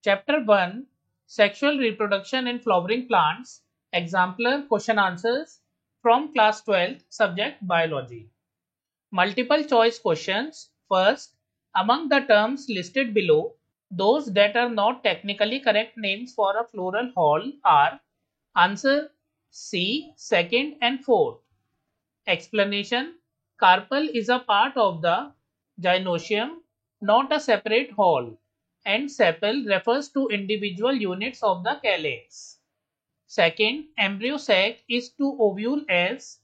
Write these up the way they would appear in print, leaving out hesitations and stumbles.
Chapter 1, Sexual Reproduction in Flowering Plants. Exemplar question answers from class 12th, subject Biology. Multiple choice questions. First, among the terms listed below, those that are not technically correct names for a floral hall are answer C, second and fourth. Explanation: carpel is a part of the gynoecium, not a separate hall, and sepal refers to individual units of the calyx. Second, embryo sac is to ovule as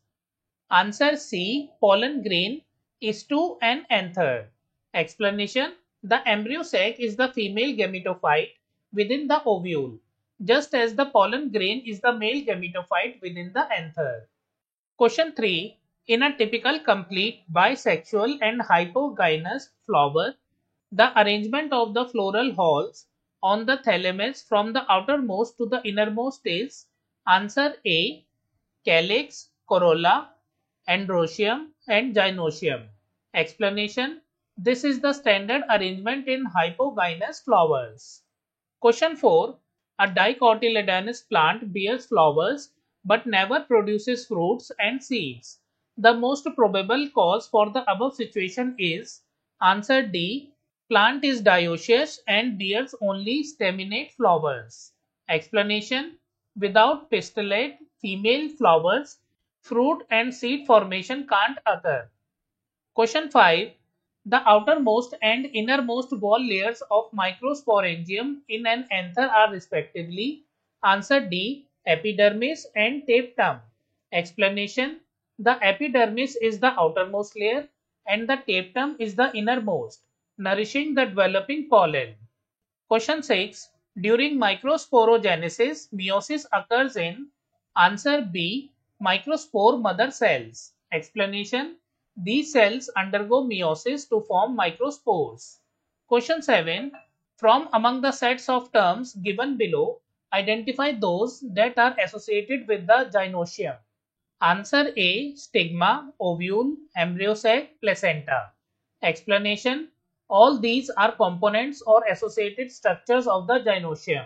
answer C, pollen grain is to an anther. Explanation: the embryo sac is the female gametophyte within the ovule, just as the pollen grain is the male gametophyte within the anther. Question 3. In a typical complete bisexual and hypogynous flower, the arrangement of the floral halls on the thalamus from the outermost to the innermost is answer A, calyx, corolla, androecium and gynoecium. Explanation: this is the standard arrangement in hypogynous flowers. Question 4. A dicotyledonous plant bears flowers but never produces fruits and seeds. The most probable cause for the above situation is answer D. Plant is dioecious and bears only staminate flowers. Explanation: without pistillate female flowers, fruit and seed formation can't occur. Question 5. The outermost and innermost wall layers of microsporangium in an anther are respectively answer D. Epidermis and tapetum. Explanation: the epidermis is the outermost layer and the tapetum is the innermost, nourishing the developing pollen. Question 6. During microsporogenesis, meiosis occurs in answer B. Microspore mother cells. Explanation: these cells undergo meiosis to form microspores. Question 7. From among the sets of terms given below, identify those that are associated with the gynoecium. Answer A. Stigma, ovule, embryo sac, placenta. Explanation: all these are components or associated structures of the gynoecium.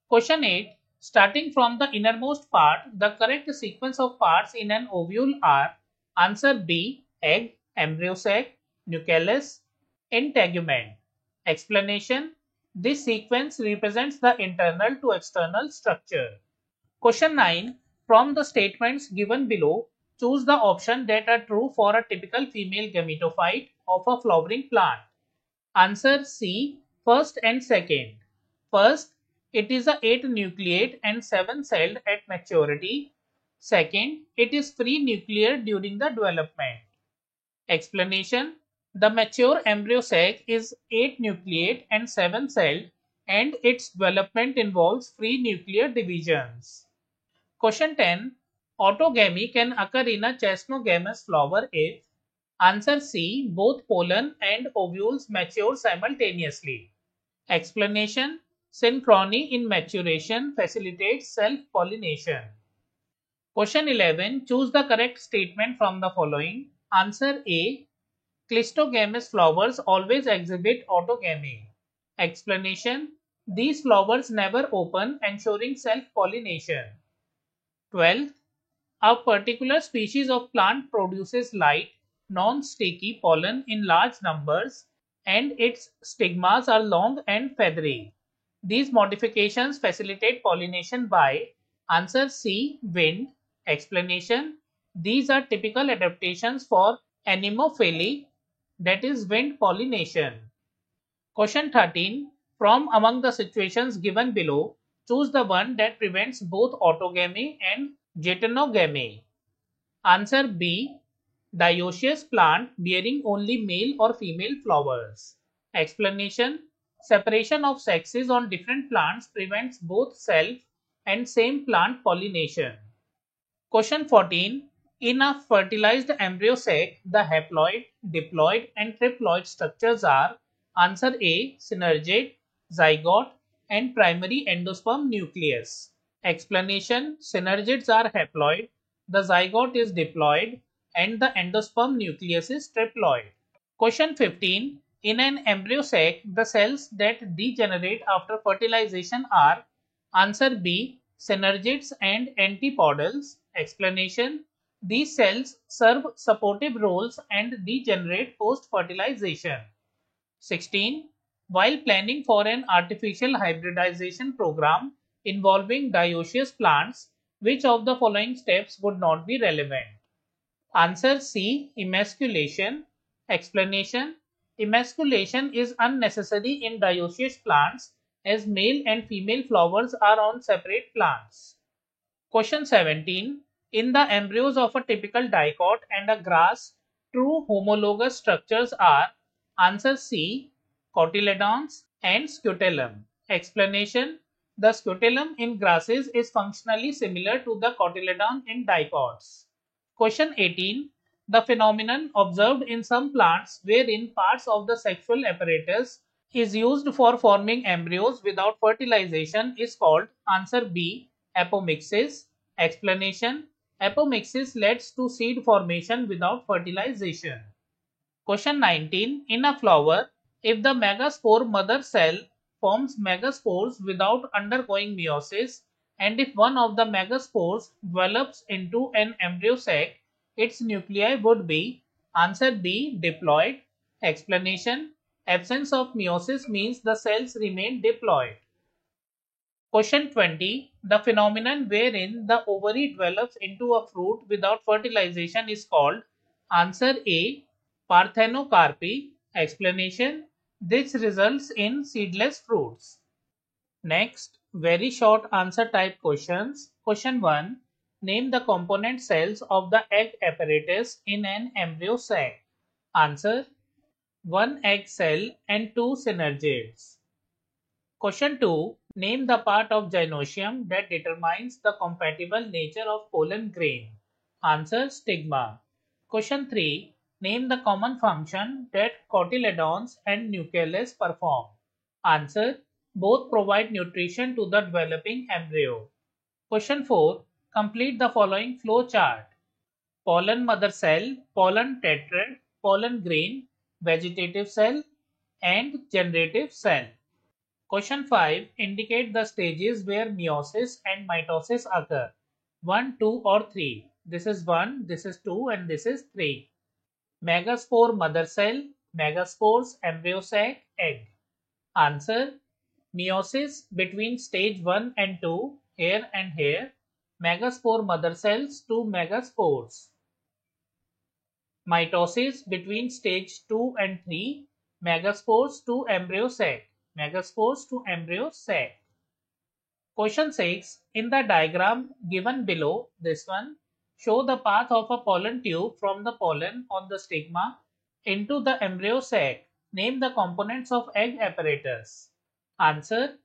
Question 8. Starting from the innermost part, the correct sequence of parts in an ovule are answer B. Egg, embryo sac, nucellus, integument. Explanation: this sequence represents the internal to external structure. Question 9. From the statements given below, choose the option that are true for a typical female gametophyte of a flowering plant. Answer C. First and second. First, it is a 8 nucleate and 7 celled at maturity. Second, it is free nuclear during the development. Explanation: the mature embryo sac is 8 nucleate and 7 celled and its development involves free nuclear divisions. Question 10. Autogamy can occur in a chesnogamous flower if answer C. Both pollen and ovules mature simultaneously. Explanation: synchrony in maturation facilitates self-pollination. Question 11. Choose the correct statement from the following. Answer A. Clistogamous flowers always exhibit autogamy. Explanation: these flowers never open, ensuring self-pollination. 12. A particular species of plant produces light, non-sticky pollen in large numbers and its stigmas are long and feathery. These modifications facilitate pollination by answer C. Wind. Explanation: these are typical adaptations for anemophily, that is wind pollination. Question 13. From among the situations given below, choose the one that prevents both autogamy and geitonogamy. Answer B. Dioecious plant bearing only male or female flowers. Explanation: separation of sexes on different plants prevents both self and same plant pollination. Question 14. In a fertilized embryo sac, the haploid, diploid and triploid structures are answer A. Synergid, zygote and primary endosperm nucleus. Explanation: synergids are haploid, the zygote is diploid and the endosperm nucleus is triploid. Question 15. In an embryo sac, the cells that degenerate after fertilization are answer B. Synergids and antipodals. Explanation. These cells serve supportive roles and degenerate post-fertilization. 16. While planning for an artificial hybridization program involving dioecious plants, which of the following steps would not be relevant? Answer C. Emasculation. Explanation. Emasculation is unnecessary in dioecious plants as male and female flowers are on separate plants. Question 17. In the embryos of a typical dicot and a grass, true homologous structures are answer C. Cotyledons and scutellum. Explanation. The scutellum in grasses is functionally similar to the cotyledon in dicots. Question 18. The phenomenon observed in some plants wherein parts of the sexual apparatus is used for forming embryos without fertilization is called answer B. Apomixis. Explanation. Apomixis leads to seed formation without fertilization. Question 19. In a flower, if the megaspore mother cell forms megaspores without undergoing meiosis, and if one of the megaspores develops into an embryo sac, its nuclei would be answer B. Diploid. Explanation. Absence of meiosis means the cells remain diploid. Question 20. The phenomenon wherein the ovary develops into a fruit without fertilization is called answer A. Parthenocarpy. Explanation. This results in seedless fruits. Next, very short answer type questions. Question 1. Name the component cells of the egg apparatus in an embryo sac. Answer. 1 egg cell and 2 synergids. Question 2. Name the part of gynoecium that determines the compatible nature of pollen grain. Answer. Stigma. Question 3. Name the common function that cotyledons and nucellus perform. Answer. Both provide nutrition to the developing embryo. Question 4. Complete the following flow chart. Pollen mother cell, pollen tetrad, pollen grain, vegetative cell, and generative cell. Question 5. Indicate the stages where meiosis and mitosis occur. 1, 2 or 3. This is 1, this is 2 and this is 3. Megaspore mother cell, megaspores embryo sac, egg. Answer. Meiosis between stage 1 and 2, here and here. Megaspore mother cells to megaspores. Mitosis between stage 2 and 3, megaspores to embryo sac. Megaspores to embryo sac. Question 6. In the diagram given below, this one, show the path of a pollen tube from the pollen on the stigma into the embryo sac. Name the components of egg apparatus. Answer.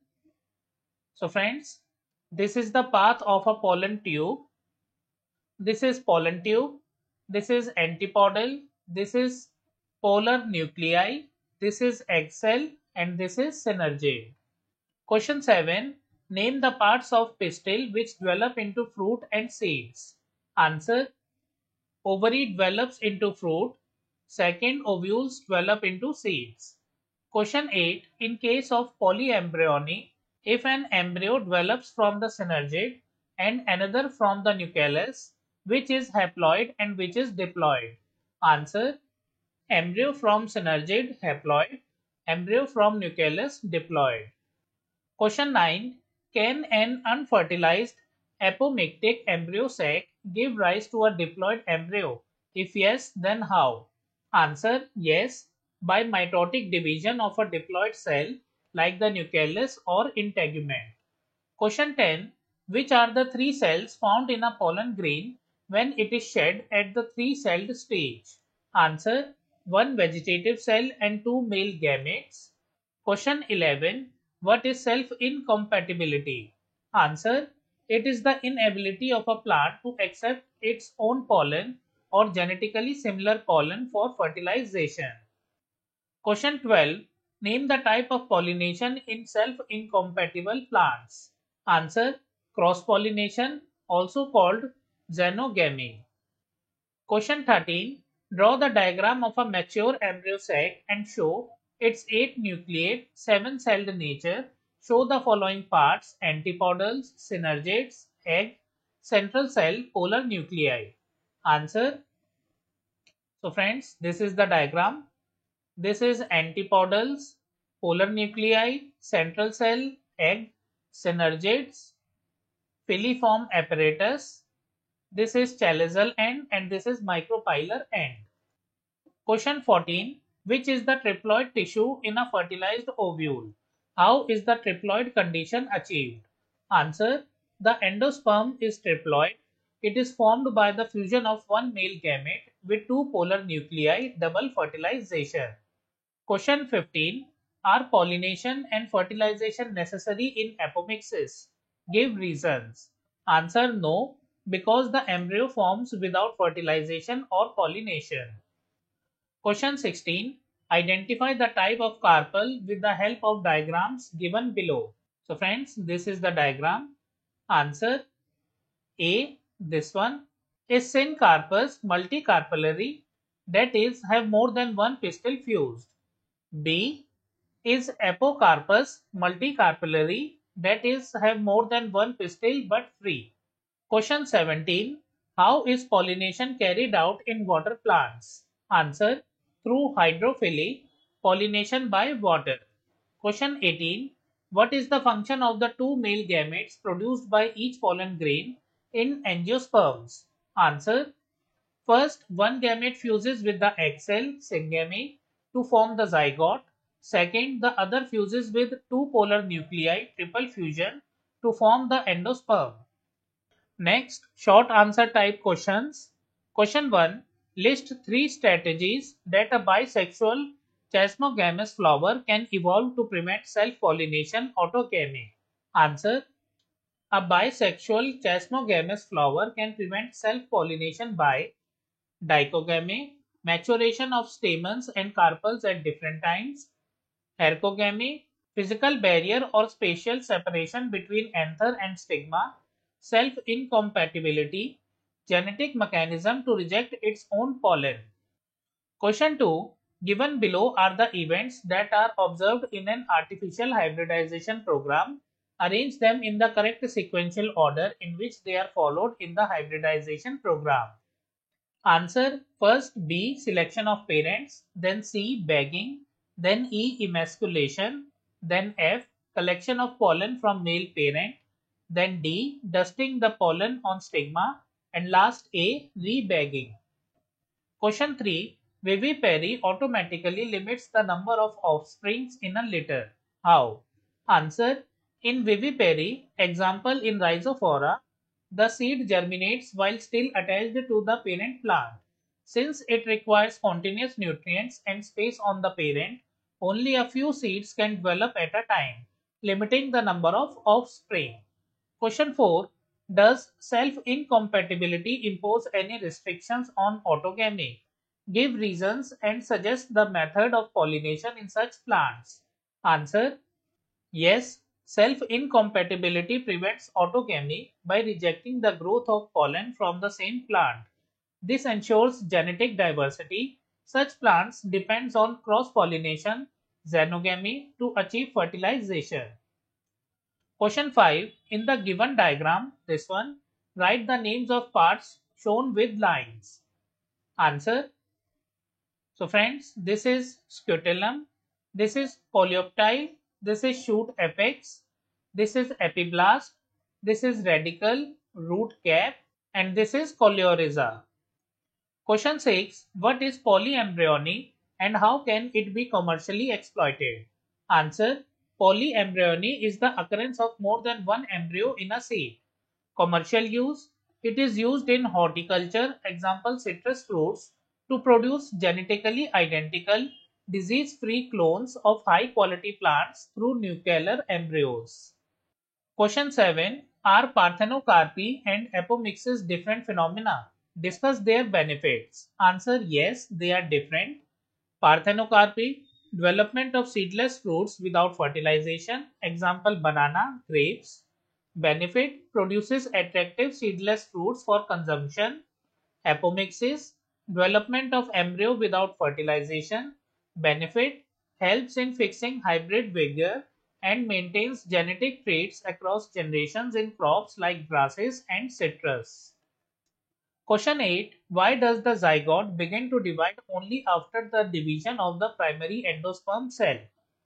So friends, this is the path of a pollen tube. This is pollen tube. This is antipodal. This is polar nuclei. This is egg cell and this is synergid. Question 7. Name the parts of pistil which develop into fruit and seeds. Answer. Ovary develops into fruit. Second, ovules develop into seeds. Question 8. In case of polyembryony, if an embryo develops from the synergid and another from the nucellus, which is haploid and which is diploid? Answer. Embryo from synergid haploid, embryo from nucellus diploid. Question 9. Can an unfertilized apomictic embryo sac give rise to a diploid embryo? If yes, then how? Answer. Yes, by mitotic division of a diploid cell like the nucellus or integument. Question 10. Which are the 3 cells found in a pollen grain when it is shed at the 3-celled stage? Answer. 1 vegetative cell and 2 male gametes. Question 11. What is self-incompatibility? Answer. It is the inability of a plant to accept its own pollen or genetically similar pollen for fertilization. Question 12. Name the type of pollination in self-incompatible plants. Answer. Cross-pollination, also called xenogamy. Question 13. Draw the diagram of a mature embryo sac and show its 8-nucleate, 7-celled nature, show the following parts: antipodals, synergates, egg, central cell, polar nuclei. Answer. So friends, this is the diagram. This is antipodals, polar nuclei, central cell, egg, synergates, filiform apparatus. This is chalazial end and this is micropylar end. Question 14. Which is the triploid tissue in a fertilized ovule? How is the triploid condition achieved? Answer. The endosperm is triploid. It is formed by the fusion of one male gamete with two polar nuclei, double fertilization. Question 15. Are pollination and fertilization necessary in apomixis? Give reasons. Answer. No, because the embryo forms without fertilization or pollination. Question 16. Identify the type of carpel with the help of diagrams given below. So friends, this is the diagram. Answer. A. This one is syncarpus multicarpellary, that is have more than one pistil fused. B is apocarpus multicarpellary, that is have more than one pistil but free. Question 17. How is pollination carried out in water plants? Answer. Through hydrophily, pollination by water. Question 18. What is the function of the two male gametes produced by each pollen grain in angiosperms? Answer. First, one gamete fuses with the egg cell, syngamy, to form the zygote. Second, the other fuses with two polar nuclei, triple fusion, to form the endosperm. Next, short answer type questions. Question 1. List 3 strategies that a bisexual chasmogamous flower can evolve to prevent self-pollination autogamy. Answer. A bisexual chasmogamous flower can prevent self-pollination by dichogamy, maturation of stamens and carpels at different times, hercogamy, physical barrier or spatial separation between anther and stigma, self-incompatibility, genetic mechanism to reject its own pollen. Question 2. Given below are the events that are observed in an artificial hybridization program. Arrange them in the correct sequential order in which they are followed in the hybridization program. Answer. First B. Selection of parents, then C. Bagging, then E. Emasculation, then F. Collection of pollen from male parent, then D. Dusting the pollen on stigma, and last A. Rebagging. Question 3. Vivipary automatically limits the number of offsprings in a litter. How? Answer. In vivipary, example in Rhizophora, the seed germinates while still attached to the parent plant. Since it requires continuous nutrients and space on the parent, only a few seeds can develop at a time, limiting the number of offspring. Question 4. Does self-incompatibility impose any restrictions on autogamy? Give reasons and suggest the method of pollination in such plants. Answer. Yes, self-incompatibility prevents autogamy by rejecting the growth of pollen from the same plant. This ensures genetic diversity. Such plants depend on cross-pollination, xenogamy, to achieve fertilization. Question 5. In the given diagram, this one, write the names of parts shown with lines. Answer. So friends, this is scutellum, this is coleoptile, this is shoot apex, this is epiblast, this is radicle, root cap, and this is coleorhiza. Question 6. What is polyembryony and how can it be commercially exploited? Answer. Polyembryony is the occurrence of more than one embryo in a seed. Commercial use. It is used in horticulture, example citrus fruits, to produce genetically identical, disease-free clones of high-quality plants through nuclear embryos. Question 7. Are parthenocarpy and apomixis different phenomena? Discuss their benefits. Answer. Yes, they are different. Parthenocarpy, development of seedless fruits without fertilization, example banana, grapes. Benefit, produces attractive seedless fruits for consumption. Apomixis, development of embryo without fertilization. Benefit, helps in fixing hybrid vigor, and maintains genetic traits across generations in crops like grasses and citrus. Question 8. Why does the zygote begin to divide only after the division of the primary endosperm cell?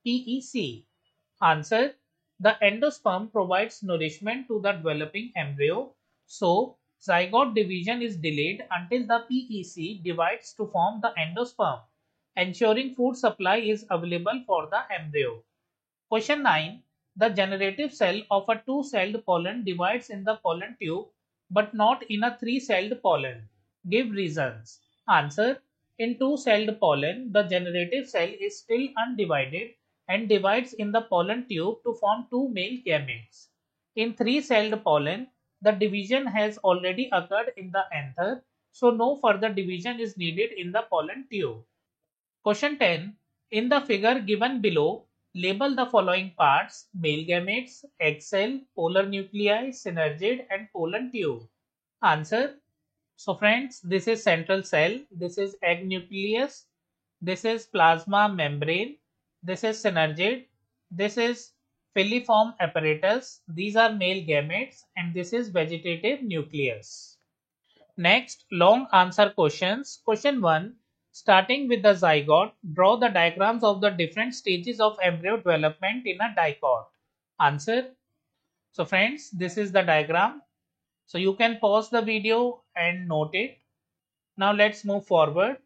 PEC. Answer. The endosperm provides nourishment to the developing embryo, so zygote division is delayed until the PEC divides to form the endosperm, ensuring food supply is available for the embryo. Question 9. The generative cell of a two-celled pollen divides in the pollen tube but not in a three-celled pollen. Give reasons. Answer. In two-celled pollen, the generative cell is still undivided and divides in the pollen tube to form two male gametes. In three-celled pollen, the division has already occurred in the anther, so no further division is needed in the pollen tube. Question 10. In the figure given below, label the following parts: male gametes, egg cell, polar nuclei, synergid, and pollen tube. Answer. So friends, this is central cell, this is egg nucleus, this is plasma membrane, this is synergid, this is filiform apparatus, these are male gametes, and this is vegetative nucleus. Next, long answer questions. Question 1. Starting with the zygote, draw the diagrams of the different stages of embryo development in a dicot. Answer. So friends, this is the diagram. So you can pause the video and note it. Now let's move forward.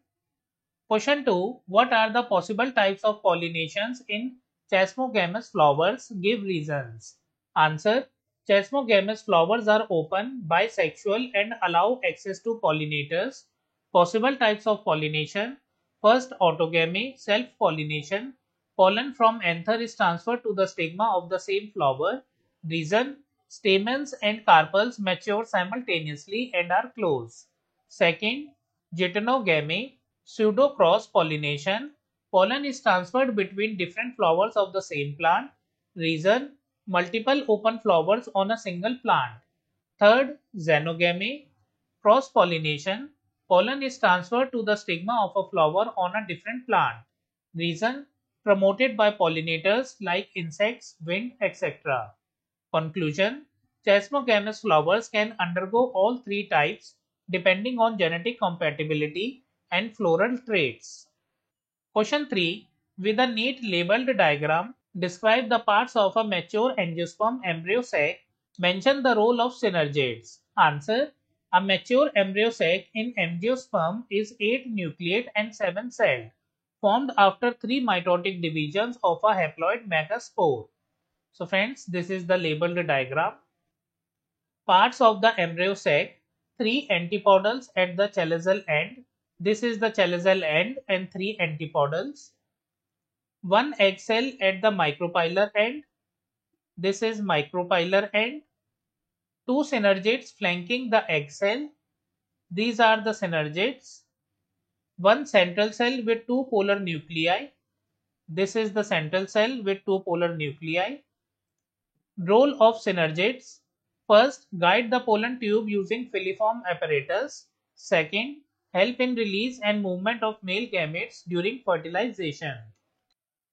Question 2. What are the possible types of pollinations in chasmogamous flowers? Give reasons. Answer. Chasmogamous flowers are open, bisexual, and allow access to pollinators. Possible types of pollination. First, autogamy, self-pollination. Pollen from anther is transferred to the stigma of the same flower. Reason. Stamens and carpels mature simultaneously and are close. Second, geitonogamy, pseudo-cross pollination. Pollen is transferred between different flowers of the same plant. Reason. Multiple open flowers on a single plant. Third, xenogamy, cross-pollination. Pollen is transferred to the stigma of a flower on a different plant. Reason. Promoted by pollinators like insects, wind, etc. Conclusion. Chasmogamous flowers can undergo all three types depending on genetic compatibility and floral traits. Question 3. With a neat labeled diagram, describe the parts of a mature angiosperm embryo sac. Mention the role of synergids. Answer. A mature embryo sac in angiosperm is 8 nucleate and 7 celled, formed after 3 mitotic divisions of a haploid megaspore. So friends, this is the labeled diagram. Parts of the embryo sac: 3 antipodals at the chalazal end. This is the chalazal end and 3 antipodals. 1 egg cell at the micropylar end. This is micropylar end. 2 synergids flanking the egg cell. These are the synergids. 1 central cell with 2 polar nuclei. This is the central cell with 2 polar nuclei. Role of synergids. First, guide the pollen tube using filiform apparatus. Second, help in release and movement of male gametes during fertilization.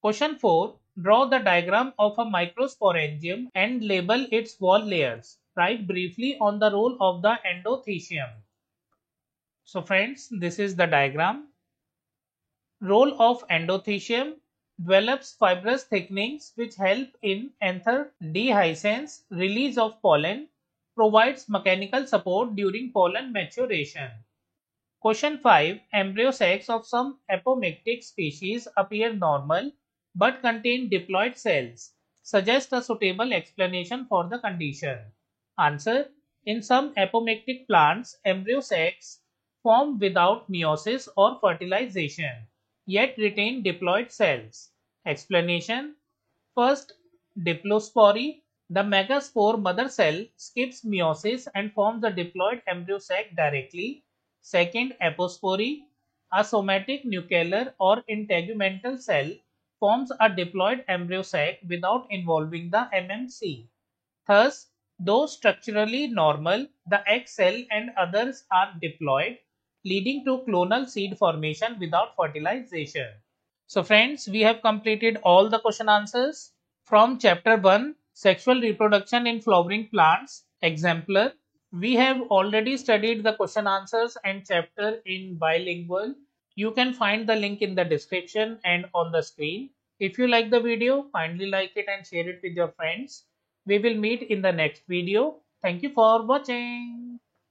Question 4. Draw the diagram of a microsporangium and label its wall layers. Write briefly on the role of the endothecium. So friends, this is the diagram. Role of endothecium: develops fibrous thickenings which help in anther dehiscence, release of pollen, provides mechanical support during pollen maturation. Question 5. Embryo sacs of some apomictic species appear normal but contain diploid cells. Suggest a suitable explanation for the condition. Answer. In some apomictic plants, embryo sacs form without meiosis or fertilization, yet retain diploid cells. Explanation. First, diplospory. The megaspore mother cell skips meiosis and forms the diploid embryo sac directly. Second, apospory. A somatic nuclear or integumental cell forms a diploid embryo sac without involving the MMC. Thus, though structurally normal, the egg cell and others are diploid, leading to clonal seed formation without fertilization. So friends, we have completed all the question answers from chapter 1, Sexual Reproduction in Flowering Plants, Exemplar. We have already studied the question answers and chapter in bilingual. You can find the link in the description and on the screen. If you like the video, kindly like it and share it with your friends. We will meet in the next video. Thank you for watching.